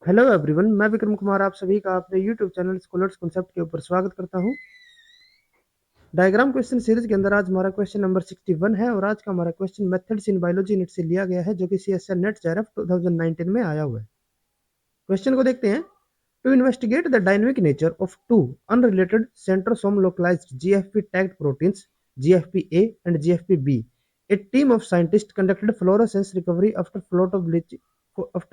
Hello everyone, मैं विक्रम कुमार आप सभी का अपने यूट्यूब चैनल स्कॉलर्स कॉन्सेप्ट के ऊपर स्वागत करता हूं। डायग्राम क्वेश्चन सीरीज के अंदर आज हमारा क्वेश्चन नंबर 61 है और आज का हमारा question methods in biology unit से लिया गया है, जो कि CSIR नेट JRF 2019 में आया हुआ है। क्वेश्चन को देखते हैं। To investigate the dynamic nature of two unrelated centrosome localized GFP tagged proteins GFP-A and GFP-B, a team of scientists conducted fluorescence recovery after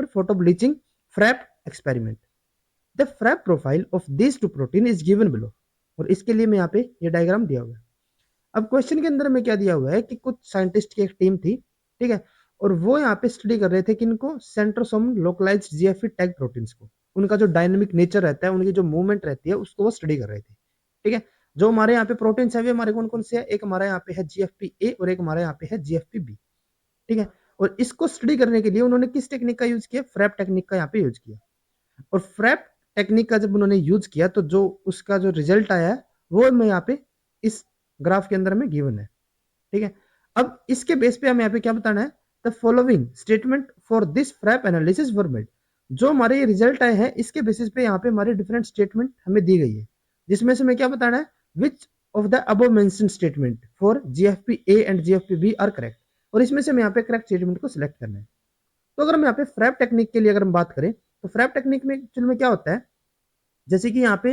photobleaching FRAP experiment. The FRAP profile of this two protein is given below. और इसके लिए मैं यहाँ पे ये diagram दिया हुआ है। अब क्वेश्चन के अंदर में क्या दिया हुआ है कि कुछ साइंटिस्ट की एक टीम थी, ठीक है, और वो यहाँ पे स्टडी कर रहे थे कि इनको centrosome localized GFP tag proteins को, उनका जो डायनेमिक नेचर रहता है, उनकी जो मूवमेंट रहती है, उसको वो स्टडी कर रहे थे। ठीक है, जो हमारे यहाँ पे प्रोटीन्स है वे हमारे कौन कौन से है, एक हमारे यहाँ पे है GFP-A और एक हमारे यहाँ पे है GFP-B। ठीक है, और इसको स्टडी करने के लिए उन्होंने किस टेक्निक का यूज किया, फ्रैप टेक्निक का यहाँ पे यूज किया। और फ्रैप टेक्निक का जब उन्होंने यूज किया तो जो उसका जो रिजल्ट आया है वो मैं यहाँ पे इस ग्राफ के अंदर में गिवन है। ठीक है, अब इसके बेस पे हमें यहाँ पे क्या बताना है, the following statement for this FRAP analysis were made. जो हमारे ये रिजल्ट आए हैं इसके बेसिस पे यहाँ पे हमारे डिफरेंट स्टेटमेंट हमें दी गई है, जिसमें से हमें क्या बताना है, which of the above mentioned statement for GFP-A and GFP-B are correct. और इसमें से हमें यहाँ पे करेक्ट स्टेटमेंट को सिलेक्ट करना है। तो अगर हम यहाँ पे फ्रैप टेक्निक के लिए अगर हम बात करें तो फ्रैप टेक्निक में एक्चुअल में क्या होता है, जैसे कि यहाँ पे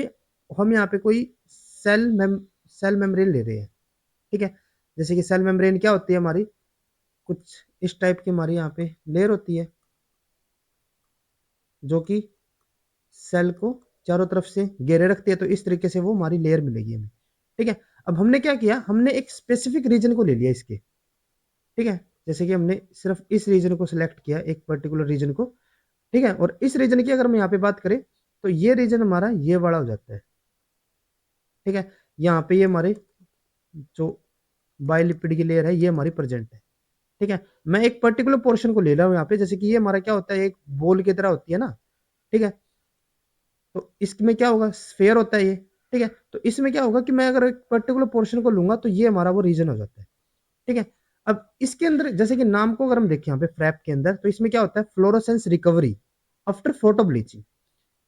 हम यहाँ पे कोई सेल मेम्ब्रेन ले रहे हैं। ठीक है, जैसे कि सेल मेम्ब्रेन क्या होती है हमारी, कुछ इस टाइप की हमारी यहाँ पे लेयर होती है जो कि सेल को चारों तरफ से घेरे रखती है, तो इस तरीके से वो हमारी लेयर मिलेगी हमें। ठीक है, अब हमने क्या किया, हमने एक स्पेसिफिक रीजन को ले लिया इसके। ठीक है, जैसे कि हमने सिर्फ इस रीजन को सिलेक्ट किया, एक पर्टिकुलर रीजन को। ठीक है, और इस रीजन की अगर हम यहाँ पे बात करें तो ये रीजन हमारा ये वाला हो जाता है। ठीक है, यहाँ पे ये हमारे जो बायोलिपिड की लेयर है ये हमारी प्रेजेंट है। ठीक है, मैं एक पर्टिकुलर पोर्शन को ले रहा हूँ यहाँ पे, जैसे कि ये हमारा क्या होता है, एक बॉल की तरह होती है ना। ठीक है, तो इसमें क्या होगा, स्फेयर होता है ये। ठीक है, तो इसमें क्या होगा कि मैं अगर एक पर्टिकुलर पोर्शन को लूंगा तो ये हमारा वो रीजन हो जाता है। ठीक है, अब इसके अंदर जैसे कि नाम को अगर हम देखें यहाँ पे फ्रैप के अंदर, तो इसमें क्या होता है, fluorescence recovery after photo bleaching.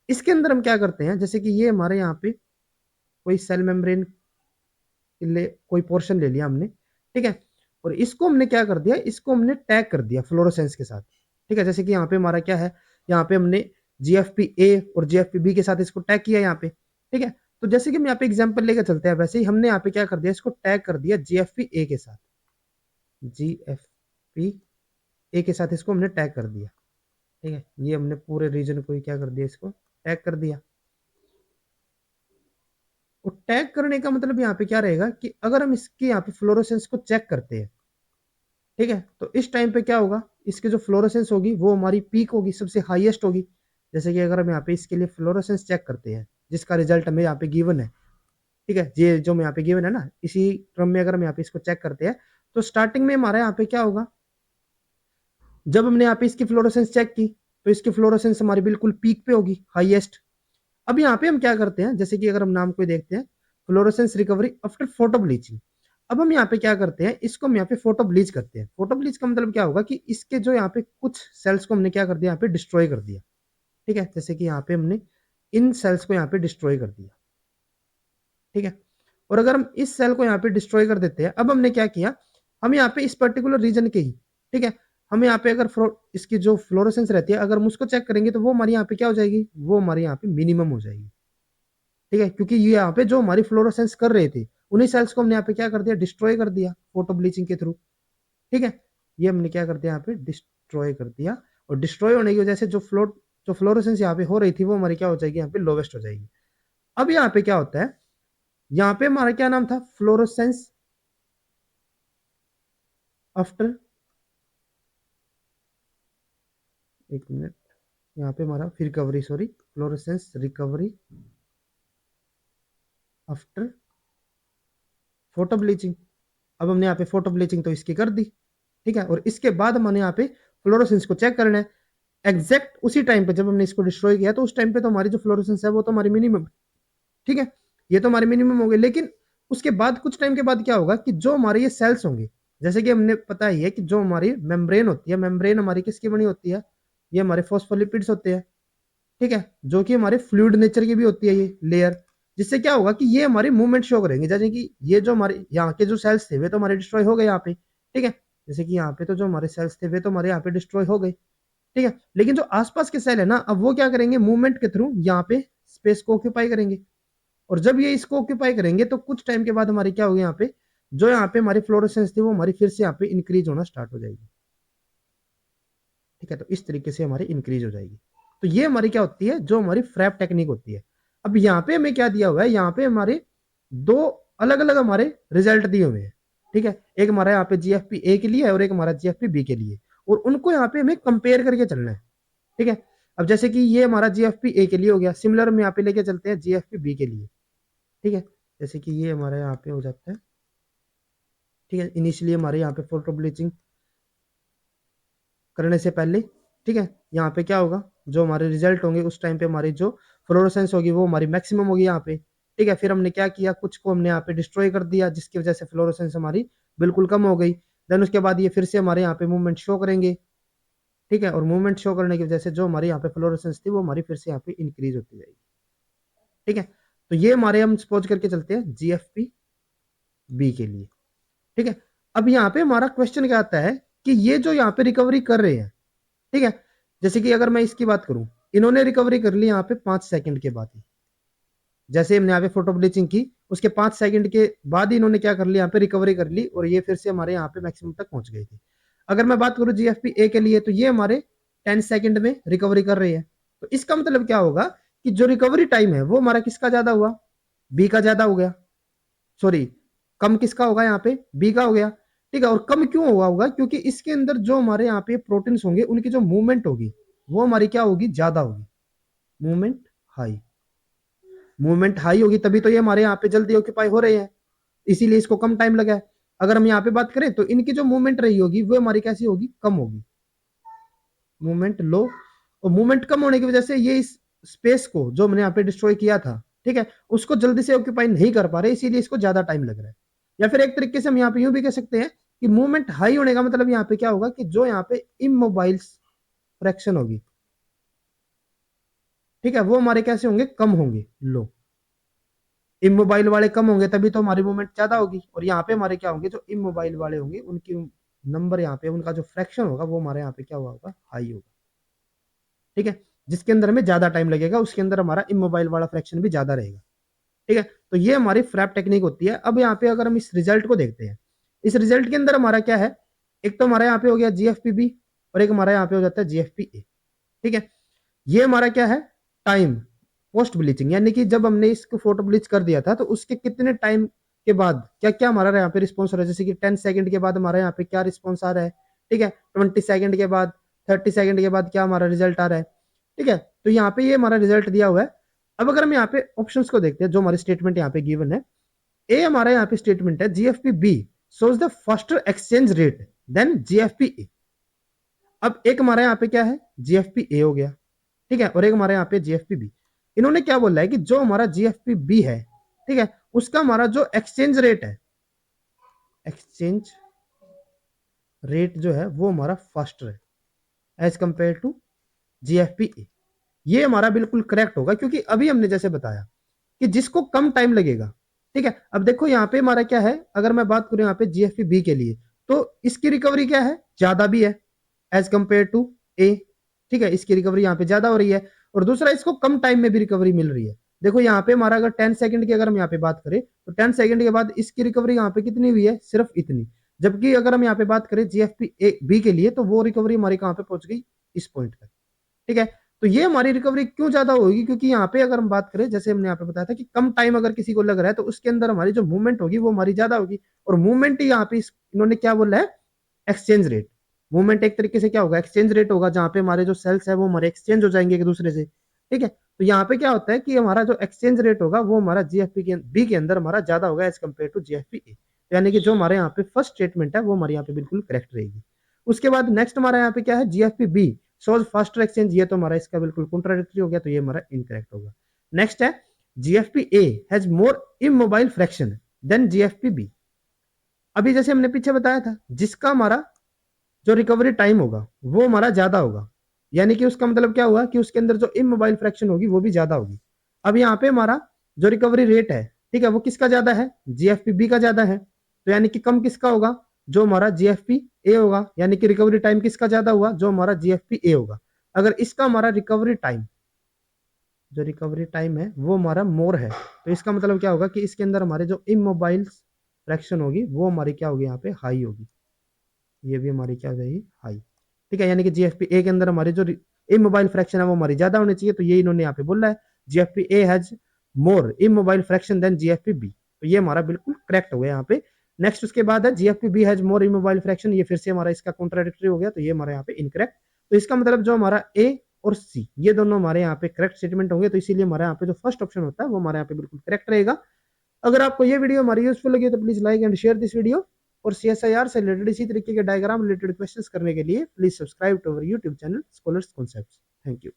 इसके अंदर हम क्या करते हैं, जैसे कि ये हमारे यहाँ पे कोई सेल मेम्ब्रेन कोई पोर्शन ले लिया हमने। ठीक है, और इसको हमने क्या कर दिया, इसको हमने टैग कर दिया फ्लोरोसेंस के साथ। ठीक है, जैसे कि यहाँ पे हमारा क्या है, यहाँ पे हमने GFP-A और GFP-B के साथ इसको टैग किया यहाँ पे। ठीक है, तो जैसे कि हम यहाँ पे एग्जाम्पल लेकर चलते हैं, वैसे ही हमने यहाँ पे क्या कर दिया, इसको टैग कर दिया GFP-A के साथ। GFP-A के साथ इसको हमने टैग कर दिया। ठीक है, ये हमने पूरे रीजन को ही क्या कर दिया, इसको टैग कर दिया। और टैग करने का मतलब यहाँ पे क्या रहेगा कि अगर हम इसके यहाँ पे फ्लोरोसेंस को चेक करते हैं, ठीक है, तो इस टाइम पे क्या होगा, इसकी जो फ्लोरोसेंस होगी वो हमारी पीक होगी, सबसे हाईएस्ट होगी। जैसे कि अगर हम यहाँ पे इसके लिए फ्लोरोसेंस चेक करते हैं जिसका रिजल्ट हमें यहाँ पे गिवन है। ठीक है, ये जो यहाँ पे गिवन है ना, इसी क्रम में अगर हम यहाँ पे इसको चेक करते हैं तो स्टार्टिंग में हमारा यहाँ पे क्या होगा, जब हमने यहाँ पे इसकी फ्लोरोसेंस चेक की तो इसकी फ्लोरोसेंस हमारी बिल्कुल पीक पे होगी, हाईएस्ट। अब यहाँ पे हम क्या करते हैं, जैसे कि अगर हम नाम को देखते हैं, fluorescence recovery after photo bleaching. अब हम यहाँ पे क्या करते हैं, इसको हम यहाँ पे फोटो ब्लीच करते हैं। फोटो ब्लीच का मतलब क्या होगा कि इसके जो यहाँ पे कुछ सेल्स को हमने क्या कर दिया, यहाँ पे डिस्ट्रॉय कर दिया। ठीक है, जैसे कि यहाँ पे हमने इन सेल्स को यहाँ पे डिस्ट्रॉय कर दिया। ठीक है, और अगर हम इस सेल को यहाँ पे डिस्ट्रॉय कर देते हैं, अब हमने क्या किया, हम यहाँ पे इस पर्टिकुलर रीजन के ही, ठीक है, हम यहाँ पे अगर इसकी जो फ्लोरोसेंस रहती है अगर हम उसको चेक करेंगे तो वो हमारी यहाँ पे क्या हो जाएगी, वो हमारे यहाँ पे मिनिमम हो जाएगी। ठीक है, क्योंकि ये यहाँ पे जो हमारी फ्लोरोसेंस कर रहे थे उन्हीं सेल्स को हमने यहाँ पे क्या कर दिया, डिस्ट्रॉय कर दिया फोटो ब्लीचिंग के थ्रू। ठीक है, ये हमने क्या कर दिया, यहाँ पे डिस्ट्रॉय कर दिया। और डिस्ट्रॉय होने की वजह से जो फ्लोरोसेंस यहाँ पे हो रही थी वो हमारी क्या हो जाएगी, यहाँ पे लोवेस्ट हो जाएगी। अब यहाँ पे क्या होता है, यहाँ पे हमारा क्या नाम था, फ्लोरोसेंस आफ्टर, एक मिनट, यहाँ पे हमारा फिर recovery, sorry, fluorescence recovery after photo bleaching. अब हमने यहाँ पे फोटो ब्लीचिंग तो इसकी कर दी। ठीक है, और इसके बाद हमने यहाँ पे फ्लोरोसेंस को चेक करना है एग्जैक्ट उसी टाइम पे जब हमने इसको डिस्ट्रॉय किया, तो उस टाइम पे तो हमारी जो फ्लोरोसेंस है वो तो हमारी मिनिमम। ठीक है, ये तो हमारी मिनिमम हो गई, लेकिन उसके बाद कुछ टाइम के बाद क्या होगा कि जो हमारे ये सेल्स होंगे, जैसे कि हमने पता ही है कि जो हमारी मेम्ब्रेन होती है, मेम्ब्रेन हमारी किसकी बनी होती है, ये हमारे फॉस्फोलिपिड्स होते हैं। ठीक है, जो कि हमारे फ्लूइड नेचर की भी होती है ये लेयर, जिससे क्या होगा कि ये हमारी मूवमेंट शो करेंगे, जैसे कि ये जो हमारे यहाँ के जो सेल्स थे वे तो हमारे डिस्ट्रॉय हो गए यहाँ पे, ठीक है, जैसे कि यहाँ पे तो जो हमारे सेल्स थे वे तो हमारे यहाँ पे डिस्ट्रॉय हो गए, ठीक है, लेकिन जो आसपास के सेल है ना, अब वो क्या करेंगे, मूवमेंट के थ्रू यहाँ पे स्पेस को ऑक्यूपाई करेंगे, और जब ये इसको ऑक्यूपाई करेंगे तो कुछ टाइम के बाद हमारी क्या होगी, यहाँ पे जो यहाँ पे हमारी फ्लोरोसेंस थी वो हमारी फिर से यहाँ पे इंक्रीज होना स्टार्ट हो जाएगी, ठीक है, तो इस तरीके से हमारी इंक्रीज हो जाएगी। तो ये हमारी क्या होती है, जो हमारी फ्रैप टेक्निक होती है। अब यहाँ पे हमें क्या दिया हुआ है, यहाँ पे हमारे दो अलग अलग हमारे रिजल्ट दिए हुए हैं, ठीक है, एक हमारा यहाँ पे जीएफपी ए के लिए है और एक हमारा जीएफपी बी के लिए, और उनको यहाँ पे हमें कंपेयर करके चलना है, ठीक है। अब जैसे कि ये हमारा जीएफपी ए के लिए हो गया, सिमिलर हम यहाँ पे लेके चलते हैं जीएफपी बी के लिए, ठीक है, जैसे कि ये हमारा यहाँ पे हो जाता है, ठीक है, इनिशियली हमारे यहाँ पे फोटो ब्लीचिंग करने से पहले, ठीक है, यहाँ पे क्या होगा, जो हमारे रिजल्ट होंगे उस टाइम पे हमारी जो फ्लोरोसेंस होगी वो हमारी मैक्सिमम होगी यहाँ पे, ठीक है, फिर हमने क्या किया, कुछ को हमने यहाँ पे डिस्ट्रॉय कर दिया जिसकी वजह से फ्लोरोसेंस हमारी बिल्कुल कम हो गई, देन उसके बाद ये फिर से हमारे यहाँ पे मूवमेंट शो करेंगे, ठीक है, और मूवमेंट शो करने की वजह से जो हमारी यहाँ पे फ्लोरोसेंस थी वो हमारी फिर से यहाँ पे इंक्रीज होती जाएगी, ठीक है, तो ये हमारे हम सपोज करके चलते हैं जीएफपी बी के लिए, ठीक है। अब यहाँ पे हमारा क्वेश्चन क्या आता है कि ये जो यहाँ पे रिकवरी कर रहे हैं, ठीक है, जैसे कि अगर मैं इसकी बात करूं, इन्होंने रिकवरी कर ली यहाँ पे 5 सेकंड के बाद ही, जैसे हमने यहाँ पे फोटो ब्लीचिंग की उसके 5 सेकंड के बाद ही इन्होंने क्या कर लिया, यहाँ पे रिकवरी कर ली और ये फिर से हमारे यहाँ पे मैक्सिमम तक पहुंच गए थे। अगर मैं बात करूं जीएफपी ए के लिए तो ये हमारे 10 सेकंड में रिकवरी कर रही है, तो इसका मतलब क्या होगा कि जो रिकवरी टाइम है वो हमारा किसका ज्यादा हुआ, बी का ज्यादा हो गया, सॉरी कम किसका होगा, यहाँ पे बी का हो गया, ठीक है, और कम क्यों हुआ होगा, क्योंकि इसके अंदर जो हमारे यहाँ पे प्रोटीन्स होंगे उनकी जो मूवमेंट होगी वो हमारी क्या होगी, ज्यादा होगी, मूवमेंट हाई, मूवमेंट हाई होगी तभी तो ये हमारे यहाँ पे जल्दी ऑक्यूपाई हो रहे हैं, इसीलिए इसको कम टाइम लगा है। अगर हम यहाँ पे बात करें तो इनकी जो मूवमेंट रही होगी वो हमारी कैसी होगी, कम होगी, मूवमेंट लो, और मूवमेंट कम होने की वजह से ये इस स्पेस को जो हमने यहाँ पे डिस्ट्रॉय किया था, ठीक है, उसको जल्दी से ऑक्यूपाई नहीं कर पा रहे, इसीलिए इसको ज्यादा टाइम लग रहा है। या फिर एक तरीके से हम यहाँ पे यूं भी कह सकते हैं कि मूवमेंट हाई होने का मतलब यहाँ पे क्या होगा कि जो यहाँ पे इमोबाइल फ्रैक्शन होगी, ठीक है, वो हमारे कैसे होंगे, कम होंगे, लो, इमोबाइल वाले कम होंगे तभी तो हमारी मूवमेंट ज्यादा होगी, और यहाँ पे हमारे क्या होंगे, जो इमोबाइल वाले होंगे उनकी नंबर यहाँ पे उनका जो फ्रैक्शन होगा वो हमारे यहाँ पे क्या हुआ होगा, हाई होगा, ठीक है, जिसके अंदर हमें ज्यादा टाइम लगेगा उसके अंदर हमारा इमोबाइल वाला फ्रैक्शन भी ज्यादा रहेगा, ठीक है, तो ये हमारी फ्रैप टेक्निक होती है। अब यहाँ पे अगर हम इस रिजल्ट को देखते हैं, इस रिजल्ट के अंदर हमारा क्या है, एक तो हमारा यहाँ पे हो गया जीएफपीबी और एक हमारा यहाँ पे हो जाता है जीएफपीए, ठीक है, ये हमारा क्या है, टाइम पोस्ट ब्लीचिंग, यानी कि जब हमने इसको फोटो ब्लीच कर दिया था तो उसके कितने टाइम के बाद क्या क्या हमारा यहाँ पे रिस्पॉन्स हो रहा है, जैसे कि 10 सेकंड के बाद हमारा यहाँ पे क्या रिस्पॉन्स आ रहा है, ठीक है, 20 सेकंड के बाद, 30 सेकंड के बाद क्या हमारा रिजल्ट आ रहा है, ठीक है, तो यहाँ पे ये हमारा रिजल्ट दिया हुआ है। अब अगर हम यहाँ पे ऑप्शंस को देखते हैं, जो हमारी स्टेटमेंट यहाँ पे गिवन है, ए हमारा यहाँ पे स्टेटमेंट है GFP B shows the faster exchange rate than GFP A. अब एक हमारा यहाँ पे क्या है, जीएफपी ए हो गया, ठीक है, और एक हमारे यहाँ पे जीएफपी बी, इन्होंने क्या बोला है कि जो हमारा जीएफपी बी है, ठीक है, उसका हमारा जो एक्सचेंज रेट है, एक्सचेंज रेट जो है वो हमारा फास्टर है एज कंपेयर टू जीएफपी ए। ये हमारा बिल्कुल करेक्ट होगा, क्योंकि अभी हमने जैसे बताया कि जिसको कम टाइम लगेगा, ठीक है, अब देखो यहाँ पे हमारा क्या है, अगर मैं बात करूं यहाँ पे जीएफपी बी के लिए तो इसकी रिकवरी क्या है, ज्यादा भी है एज कंपेयर टू ए, ठीक है, इसकी रिकवरी यहाँ पे ज्यादा हो रही है, और दूसरा इसको कम टाइम में भी रिकवरी मिल रही है। देखो यहाँ पे हमारा अगर 10 सेकंड की अगर हम यहाँ पे बात करें तो 10 सेकंड के बाद इसकी रिकवरी यहाँ पे कितनी हुई है, सिर्फ इतनी, जबकि अगर हम यहाँ पे बात करें जीएफपी ए बी के लिए तो वो रिकवरी हमारी कहाँ पे पहुंच गई, इस पॉइंट तक, ठीक है, तो ये हमारी रिकवरी क्यों ज्यादा होगी, क्योंकि यहाँ पे अगर हम बात करें जैसे हमने यहाँ पे बताया था कि कम टाइम अगर किसी को लग रहा है तो उसके अंदर हमारी जो मूवमेंट होगी वो हमारी ज्यादा होगी, और मूवमेंट ही यहाँ पे इन्होंने क्या बोला है, एक्सचेंज रेट, मूवमेंट एक तरीके से क्या होगा, एक्सचेंज रेट होगा, जहां पे हमारे जो सेल्स है वो हमारे एक्सचेंज हो जाएंगे एक दूसरे से, ठीक है, तो यहाँ पे क्या होता है कि हमारा जो एक्सचेंज रेट होगा वो हमारा जीएफपी के बी के अंदर हमारा ज्यादा होगा एज कम्पेयर टू जीएफपी ए, यानी कि जो हमारे यहाँ पे फर्स्ट स्टेटमेंट है वो हमारे यहाँ पे बिल्कुल करेक्ट रहेगी। उसके बाद नेक्स्ट हमारा यहाँ पे क्या है, GFP B shows faster exchange, ये तो हमारा इसका बिल्कुल कॉन्ट्राडिक्टरी हो गया, तो ये हमारा इनकरेक्ट होगा। नेक्स्ट है GFP A has more immobile fraction than GFP B. अभी जैसे हमने पीछे बताया था जिसका हमारा जो रिकवरी टाइम होगा वो हमारा ज्यादा होगा, यानी कि उसका मतलब क्या हुआ कि उसके अंदर जो इमोबाइल फ्रैक्शन होगी वो भी ज्यादा होगी। अब यहाँ पे हमारा जो रिकवरी रेट है, ठीक है, वो किसका ज्यादा है, जीएफपी बी का ज्यादा है। तो यानी कि कम किसका होगा, जो हमारा जीएफपी ए होगा। यानी कि रिकवरी टाइम किसका ज्यादा हुआ, जो हमारा जीएफपी ए होगा। अगर इसका हमारा रिकवरी टाइम, जो रिकवरी टाइम है वो हमारा मोर है, तो इसका मतलब क्या होगा कि इसके अंदर हमारे जो इमोबाइल फ्रैक्शन होगी वो हमारी क्या होगी, यहाँ पे हाई होगी। ये भी हमारी क्या हो जाएगी, हाई। ठीक है, यानी कि जीएफपी ए के अंदर हमारी जो इमोबाइल फ्रैक्शन है वो हमारी ज्यादा होनी चाहिए। तो ये इन्होंने यहाँ पे बोला है, GFP A has more immobile fraction than GFP B. तो ये हमारा बिल्कुल करेक्ट हो गया यहाँ पे। नेक्स्ट उसके बाद है GFP B has more immobile fraction, ये फिर से हमारा इसका कॉन्ट्राडिक्टरी हो गया, तो ये हमारा यहाँ पे इनकरेक्ट। तो इसका मतलब जो हमारा ए और सी ये दोनों हमारे यहाँ पे करेक्ट स्टेटमेंट होंगे, तो इसीलिए हमारे यहाँ पे जो फर्स्ट ऑप्शन होता है वो हमारे यहाँ पे बिल्कुल करेक्ट रहेगा। अगर आपको ये वीडियो हमारी यूजफुल लगी तो please like and share this video. और सीएसआईआर से रिलेटेड इसी तरीके के डायग्राम रिलेटेड क्वेश्चंस करने के लिए please subscribe to our YouTube channel scholars concepts. Thank you.